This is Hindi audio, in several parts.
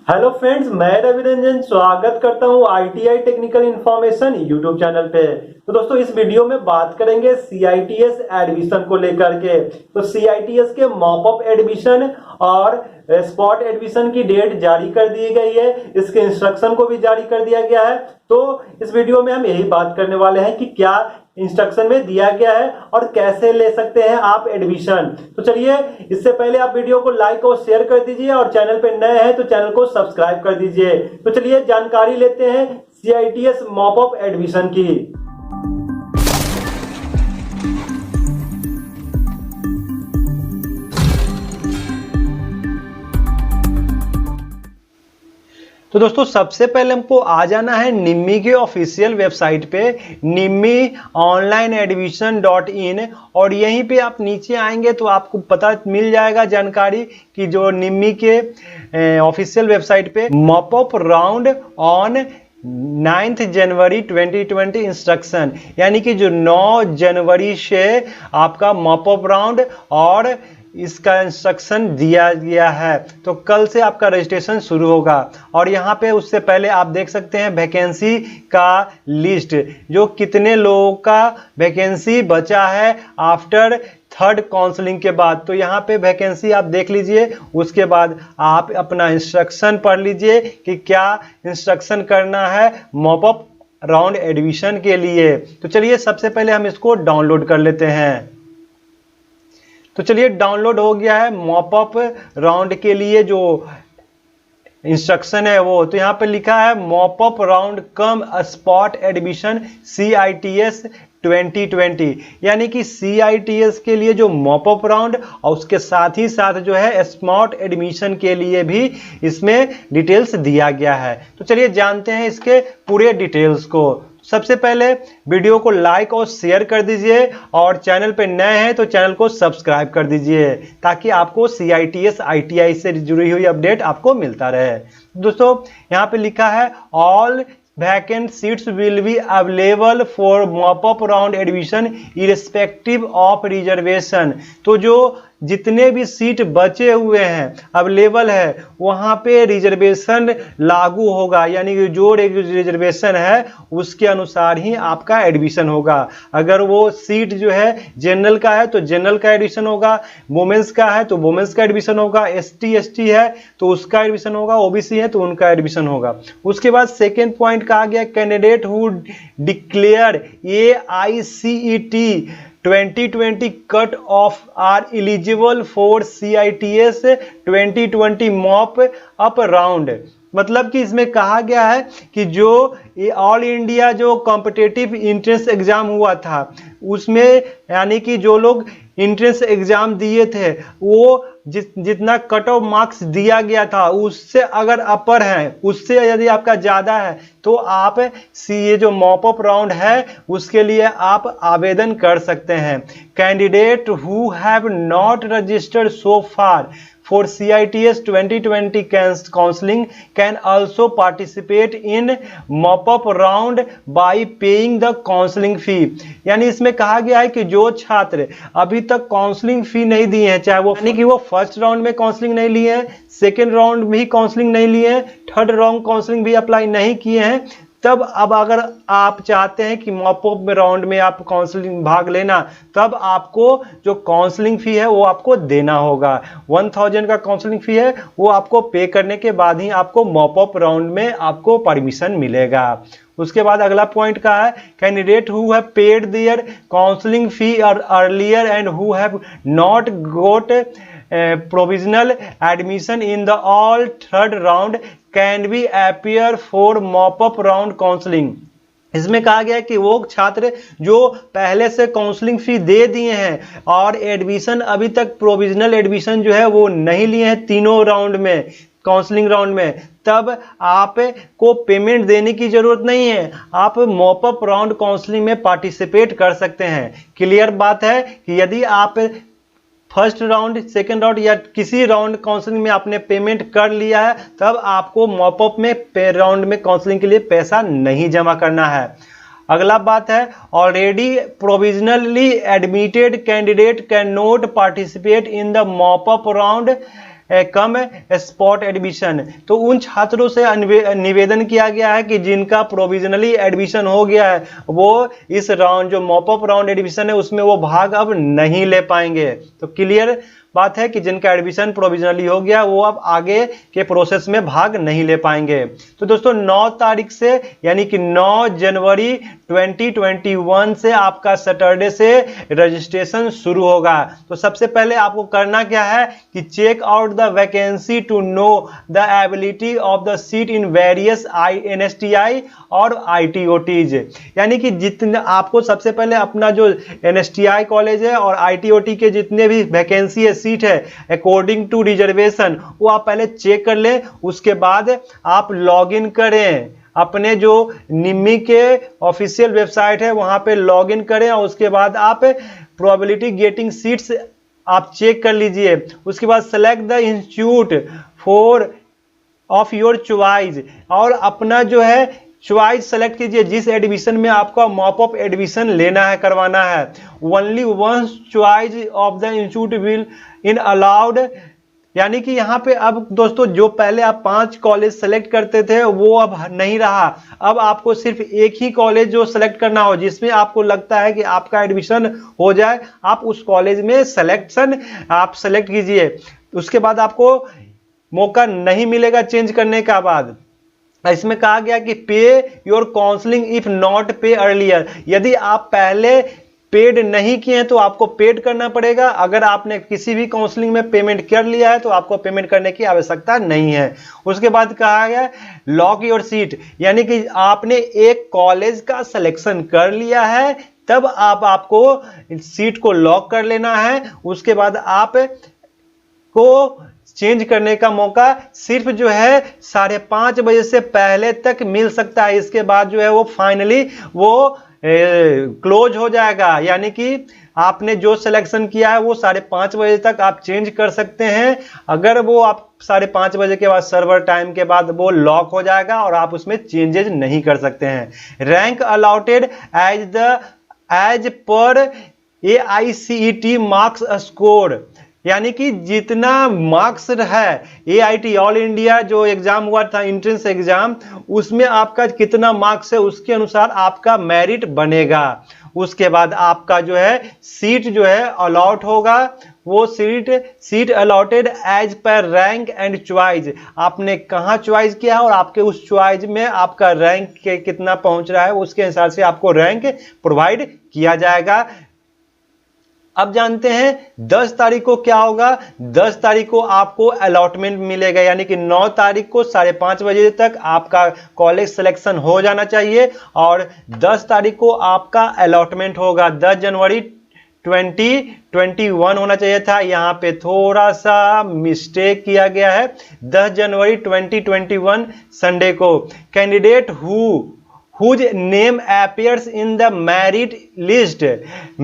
हेलो फ्रेंड्स, मैं रवि रंजन स्वागत करता हूं ITI technical information YouTube channel पे। तो दोस्तों, इस वीडियो में बात करेंगे सीआईटीएस एडमिशन को लेकर के। तो सीआईटीएस के मॉपअप एडमिशन और स्पॉट एडमिशन की डेट जारी कर दी गई है, इसके इंस्ट्रक्शन को भी जारी कर दिया गया है। तो इस वीडियो में हम यही बात करने वाले हैं कि क्या इंस्ट्रक्शन में दिया गया है और कैसे ले सकते हैं आप एडमिशन। तो चलिए, इससे पहले आप वीडियो को लाइक और शेयर कर दीजिए और चैनल पे नए हैं तो चैनल को सब्सक्राइब कर दीजिए। तो चलिए जानकारी लेते हैं सीआईटीएस मॉपअप एडमिशन की। तो दोस्तों, सबसे पहले हमको आ जाना है निम्मी के ऑफिशियल वेबसाइट पे nimmiOnlineAdmission.in और यहीं पे आप नीचे आएंगे तो आपको पता मिल जाएगा जानकारी कि जो निम्मी के ऑफिशियल वेबसाइट पे mop up round on 9 January 2020 instruction, यानी कि जो 9 जनवरी से आपका मॉपअप राउंड और इसका इंस्ट्रक्शन दिया गया है। तो कल से आपका रजिस्ट्रेशन शुरू होगा और यहाँ पे उससे पहले आप देख सकते हैं वैकेंसी का लिस्ट, जो कितने लोगों का वैकेंसी बचा है आफ्टर थर्ड काउंसलिंग के बाद। तो यहाँ पे वैकेंसी आप देख लीजिए, उसके बाद आप अपना इंस्ट्रक्शन पढ़ लीजिए कि क्या इंस्ट्रक्शन करना है मॉपअप राउंड एडमिशन के लिए। तो चलिए, सबसे पहले हम इसको डाउनलोड कर लेते हैं। तो चलिए, डाउनलोड हो गया है मॉपअप राउंड के लिए जो इंस्ट्रक्शन है वो। तो यहाँ पे लिखा है मॉपअप राउंड कम स्पॉट एडमिशन सीआईटीएस 2020, यानी कि सीआईटीएस के लिए जो मॉपअप राउंड और उसके साथ ही साथ जो है स्पॉट एडमिशन के लिए भी इसमें डिटेल्स दिया गया है। तो चलिए जानते हैं इसके पूरे डिटेल्स को। सबसे पहले वीडियो को लाइक और शेयर कर दीजिए और चैनल पे नए हैं तो चैनल को सब्सक्राइब कर दीजिए ताकि आपको सीआईटीएस आईटीआई से जुड़ी हुई अपडेट आपको मिलता रहे। दोस्तों, यहाँ पे लिखा है all vacant seats will be available for mop-up round admission irrespective of reservation। तो जो जितने भी सीट बचे हुए हैं अवेलेबल है वहां पे रिजर्वेशन लागू होगा, यानी कि जो रिजर्वेशन है उसके अनुसार ही आपका एडमिशन होगा। अगर वो सीट जो है जनरल का है तो जनरल का एडमिशन होगा, वुमेन्स का है तो वुमेन्स का एडमिशन होगा, एसटी है तो उसका एडमिशन होगा, ओबीसी है तो उनका एडमिशन होगा। उसके बाद सेकेंड पॉइंट कहा गया candidate who declare AICET 2020 cut off are eligible for CITS 2020 mop up round. मतलब कि इसमें कहा गया है कि जो ऑल इंडिया जो कॉम्पिटिटिव एंट्रेंस एग्जाम हुआ था उसमें, यानी कि जो लोग एंट्रेंस एग्जाम दिए थे वो जितना कट ऑफ मार्क्स दिया गया था उससे अगर अपर है, उससे यदि आपका ज्यादा है तो आप ये जो मॉपअप राउंड है उसके लिए आप आवेदन कर सकते हैं। Candidate who have not registered so far for CITS 2020 counseling can also participate in mop-up round by paying the counseling fee। यानी इसमें कहा गया है कि जो छात्र अभी तक काउंसलिंग फी नहीं दिए हैं, चाहे वो यानी कि वो फर्स्ट राउंड में काउंसलिंग नहीं लिए हैं, सेकेंड राउंड में ही काउंसलिंग नहीं लिए हैं, थर्ड राउंड काउंसलिंग भी अप्लाई नहीं किए हैं, तब अब अगर आप चाहते हैं कि मॉपअप राउंड में आप काउंसलिंग भाग लेना, तब आपको जो काउंसलिंग फी है वो आपको देना होगा। 1000 का काउंसलिंग फी है, वो आपको पे करने के बाद ही आपको मॉपअप राउंड में आपको परमिशन मिलेगा। उसके बाद अगला पॉइंट का है candidate who have paid their counselling fee earlier and who have not got provisional admission in the all third round can be appear for mop-up round counseling। इसमें कहा गया है कि वो छात्र जो पहले से काउंसलिंग फी दे दिए हैं और एडमिशन अभी तक प्रोविजनल एडमिशन जो है वो नहीं लिए हैं तीनों राउंड में, काउंसलिंग राउंड में, तब आपको पेमेंट देने की जरूरत नहीं है, आप मॉपअप राउंड काउंसलिंग में पार्टिसिपेट कर सकते हैं। क्लियर बात है कि यदि आप फर्स्ट राउंड, सेकेंड राउंड या किसी राउंड काउंसलिंग में आपने पेमेंट कर लिया है तब आपको मॉपअप में राउंड में काउंसलिंग के लिए पैसा नहीं जमा करना है। अगला बात है already provisionally admitted candidate can not participate in the mop up round come spot admission. तो उन छात्रों से निवेदन किया गया है कि जिनका प्रोविजनली एडमिशन हो गया है वो इस राउंड जो मॉपअप राउंड एडमिशन है उसमें वो भाग अब नहीं ले पाएंगे। तो क्लियर बात है कि जिनका एडमिशन प्रोविजनली हो गया वो अब आगे के प्रोसेस में भाग नहीं ले पाएंगे। तो दोस्तों 9 तारीख से यानी कि 9 जनवरी 2021 से आपका सैटरडे से रजिस्ट्रेशन शुरू होगा। तो सबसे पहले आपको करना क्या है कि check out the vacancy to know the ability of the seat in various NSTI और ITOTs। यानी कि जितने आपको सबसे पहले अपना जो NSTI कॉलेज है और ITOT के जितने भी वैकेंसी है सीट है अकॉर्डिंग टू रिजर्वेशन वो आप पहले चेक कर लें। उसके बाद आप लॉग इन करें अपने जो निम्मी के ऑफिशियल वेबसाइट है वहां पे लॉग इन करें और उसके बाद आप प्रोबेबिलिटी गेटिंग सीट्स आप चेक कर लीजिए। उसके बाद select the institute for of your choice और अपना जो है चॉइस सेलेक्ट कीजिए जिस एडमिशन में आपका मॉपअप एडमिशन लेना है करवाना है। Only one choice of the institute will in allowed. यानी कि यहाँ पे अब दोस्तों जो पहले आप 5 कॉलेज सेलेक्ट करते थे वो अब नहीं रहा। अब आपको सिर्फ एक ही कॉलेज जो सेलेक्ट करना हो जिसमें आपको लगता है कि आपका एडमिशन हो जाए आप उस कॉलेज में सिलेक्शन आप सेलेक्ट कीजिए। उसके बाद आपको मौका नहीं मिलेगा चेंज करने का। बाद इसमें कहा गया कि पे योर काउंसलिंग इफ नॉट पे अर्लियर। यदि आप पहले पेड नहीं किए हैं तो आपको पेड करना पड़ेगा। अगर आपने किसी भी काउंसलिंग में पेमेंट कर लिया है तो आपको पेमेंट करने की आवश्यकता नहीं है। उसके बाद कहा गया लॉक योर सीट। यानी कि आपने एक कॉलेज का सिलेक्शन कर लिया है तब आपको सीट को लॉक कर लेना है। उसके बाद आप को चेंज करने का मौका सिर्फ जो है 5:30 बजे से पहले तक मिल सकता है। इसके बाद जो है वो फाइनली वो क्लोज हो जाएगा। यानी कि आपने जो सिलेक्शन किया है वो 5:30 बजे तक आप चेंज कर सकते हैं। अगर वो आप 5:30 बजे के बाद सर्वर टाइम के बाद वो लॉक हो जाएगा और आप उसमें चेंजेस नहीं कर सकते हैं। Rank allotted as per AICET marks score. यानी कि जितना मार्क्स है AIT ऑल इंडिया जो एग्जाम हुआ था एंट्रेंस एग्जाम उसमें आपका कितना मार्क्स है उसके अनुसार आपका मेरिट बनेगा। उसके बाद आपका जो है सीट जो है अलॉट होगा। वो seat allotted as per rank and choice. आपने कहाँ चॉइस किया है और आपके उस चॉइस में आपका रैंक के कितना पहुंच रहा है उसके हिसाब से आपको रैंक प्रोवाइड किया जाएगा। अब जानते हैं 10 तारीख को क्या होगा। 10 तारीख को आपको अलॉटमेंट मिलेगा। यानी कि 9 तारीख को 5:30 बजे तक आपका कॉलेज सिलेक्शन हो जाना चाहिए और 10 तारीख को आपका अलॉटमेंट होगा। 10 जनवरी 2021 होना चाहिए था, यहाँ पे थोड़ा सा मिस्टेक किया गया है। 10 जनवरी 2021 संडे को candidate whose name appears in the merit list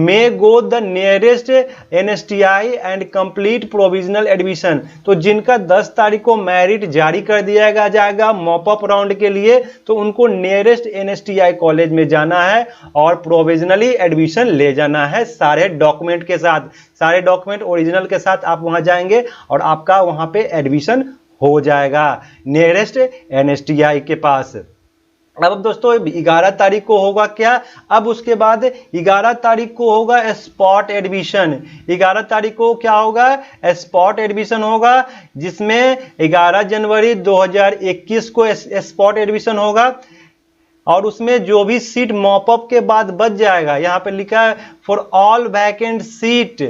may go the nearest NSTI and complete provisional admission। तो जिनका 10 तारीख को मेरिट जारी कर दिया जाएगा मॉपअप राउंड के लिए तो उनको नियरेस्ट NSTI कॉलेज में जाना है और प्रोविजनली एडमिशन ले जाना है सारे डॉक्यूमेंट के साथ। सारे डॉक्यूमेंट ओरिजिनल के साथ आप वहां जाएंगे और आपका वहां पे एडमिशन हो जाएगा नियरेस्ट NSTI के पास। अब दोस्तों 11 तारीख को होगा क्या। अब उसके बाद 11 तारीख को होगा स्पॉट एडमिशन। 11 तारीख को क्या होगा स्पॉट एडमिशन होगा जिसमें 11 जनवरी 2021 को स्पॉट एडमिशन होगा और उसमें जो भी सीट मॉपअप के बाद बच जाएगा यहाँ पे लिखा है for all vacant seat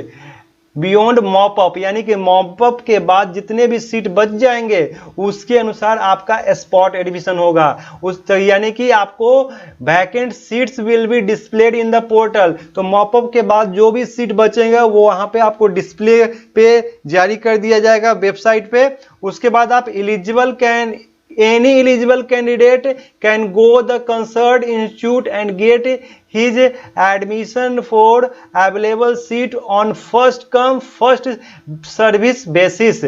beyond mop up. यानी कि मॉपअप के बाद जितने भी सीट बच जाएंगे उसके अनुसार आपका स्पॉट एडमिशन होगा। यानी कि आपको vacant seats will be displayed in the portal. तो मॉपअप के बाद जो भी सीट बचेगा वो वहां पे आपको डिस्प्ले पे जारी कर दिया जाएगा वेबसाइट पे। उसके बाद आप any eligible candidate can go the concerned institute and get his admission for available seat on first come first service basis।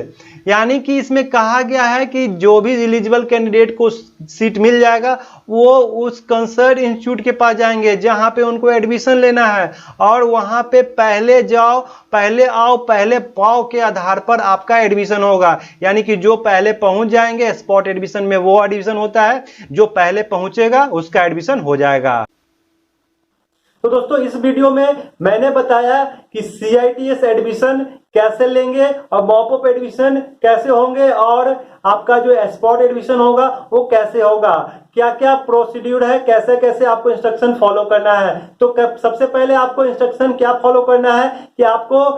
यानी कि इसमें कहा गया है कि जो भी एलिजिबल कैंडिडेट को सीट मिल जाएगा वो उस कंसर्न इंस्टीट्यूट के पास जाएंगे जहां पे उनको एडमिशन लेना है, और वहां पे पहले जाओ पहले आओ पहले पाओ के आधार पर आपका एडमिशन होगा। यानी कि जो पहले पहुंच जाएंगे, स्पॉट एडमिशन में वो एडमिशन होता है, जो पहले पहुंचेगा उसका एडमिशन हो जाएगा। तो दोस्तों इस वीडियो में मैंने बताया कि CITS एडमिशन कैसे लेंगे और मॉपअप एडमिशन कैसे होंगे और आपका जो स्पॉट एडमिशन होगा वो कैसे होगा, क्या क्या प्रोसीड्यूर है, कैसे कैसे आपको इंस्ट्रक्शन फॉलो करना है। तो सबसे पहले आपको इंस्ट्रक्शन क्या फॉलो करना है कि आपको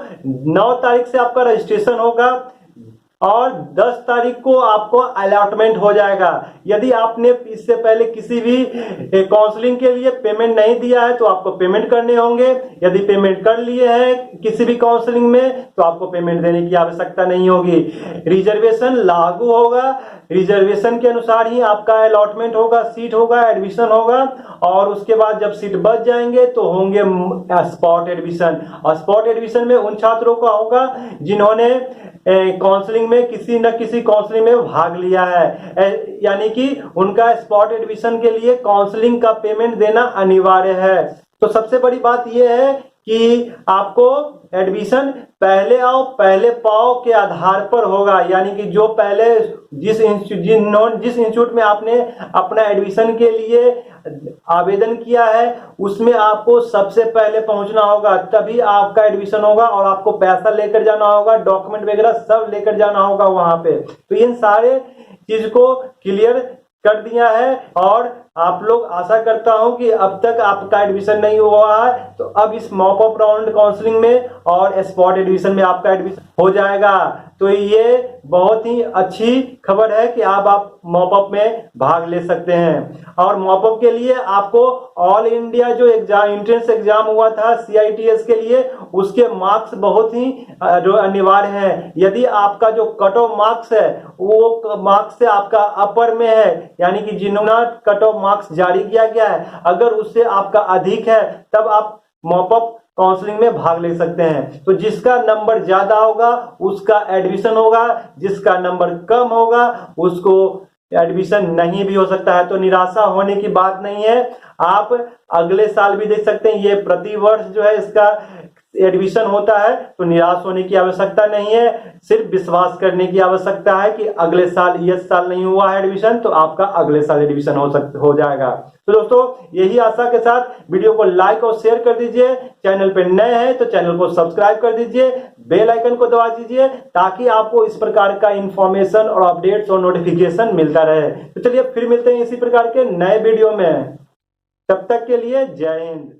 9 तारीख से आपका रजिस्ट्रेशन होगा और 10 तारीख को आपको अलॉटमेंट हो जाएगा। यदि आपने इससे पहले किसी भी काउंसलिंग के लिए पेमेंट नहीं दिया है तो आपको पेमेंट करने होंगे। यदि पेमेंट कर लिए हैं किसी भी काउंसलिंग में तो आपको पेमेंट देने की आवश्यकता नहीं होगी। रिजर्वेशन लागू होगा, रिजर्वेशन के अनुसार ही आपका अलॉटमेंट होगा, सीट होगा, एडमिशन होगा, और उसके बाद जब सीट बच जाएंगे तो होंगे स्पॉट एडमिशन। और स्पॉट एडमिशन में उन छात्रों का होगा जिन्होंने काउंसलिंग में किसी न किसी काउंसलिंग में भाग लिया है, यानी कि उनका स्पॉट एडमिशन के लिए काउंसलिंग का पेमेंट देना अनिवार्य है। तो सबसे बड़ी बात यह है कि आपको एडमिशन पहले आओ पहले पाओ के आधार पर होगा, यानी कि जो पहले जिस इंस्टीट्यूट में आपने अपना एडमिशन के लिए आवेदन किया है उसमें आपको सबसे पहले पहुंचना होगा, तभी आपका एडमिशन होगा और आपको पैसा लेकर जाना होगा, डॉक्यूमेंट वगैरह सब लेकर जाना होगा वहां पे। तो इन सारे चीज को क्लियर कर दिया है और आप लोग आशा करता हूं कि अब तक आपका एडमिशन नहीं हुआ है तो अब इस मॉपअप राउंड काउंसलिंग में और स्पॉट एडमिशन में आपका एडमिशन हो जाएगा। तो ये बहुत ही अच्छी खबर है कि अब आप मॉपअप में भाग ले सकते हैं। और मॉपअप के लिए आपको ऑल इंडिया जो एग्जाम एंट्रेंस एग्जाम हुआ था CITS के लिए उसके मार्क्स बहुत ही जो अनिवार्य हैं। यदि आपका जो कट ऑफ मार्क्स है वो मार्क्स से आपका अपर में है, यानी कि जिन्होंने कट ऑफ मार्क्स जारी किया गया है अगर उससे आपका अधिक है तब आप मॉपअप काउंसलिंग में भाग ले सकते हैं। तो जिसका नंबर ज्यादा होगा उसका एडमिशन होगा, जिसका नंबर कम होगा उसको एडमिशन नहीं भी हो सकता है। तो निराशा होने की बात नहीं है, आप अगले साल भी देख सकते हैं। ये प्रति वर्ष जो है इसका एडमिशन होता है, तो निराश होने की आवश्यकता नहीं है, सिर्फ विश्वास करने की आवश्यकता है कि अगले साल, इस साल नहीं हुआ है एडमिशन तो आपका अगले साल एडमिशन हो जाएगा। तो दोस्तों यही आशा के साथ वीडियो को लाइक और शेयर कर दीजिए, चैनल पे नए हैं तो चैनल को सब्सक्राइब कर दीजिए, बेल आइकन को दबा दीजिए ताकि आपको इस प्रकार का इंफॉर्मेशन और अपडेट्स और नोटिफिकेशन मिलता रहे। तो चलिए फिर मिलते हैं इसी प्रकार के नए वीडियो में, तब तक के लिए जय हिंद।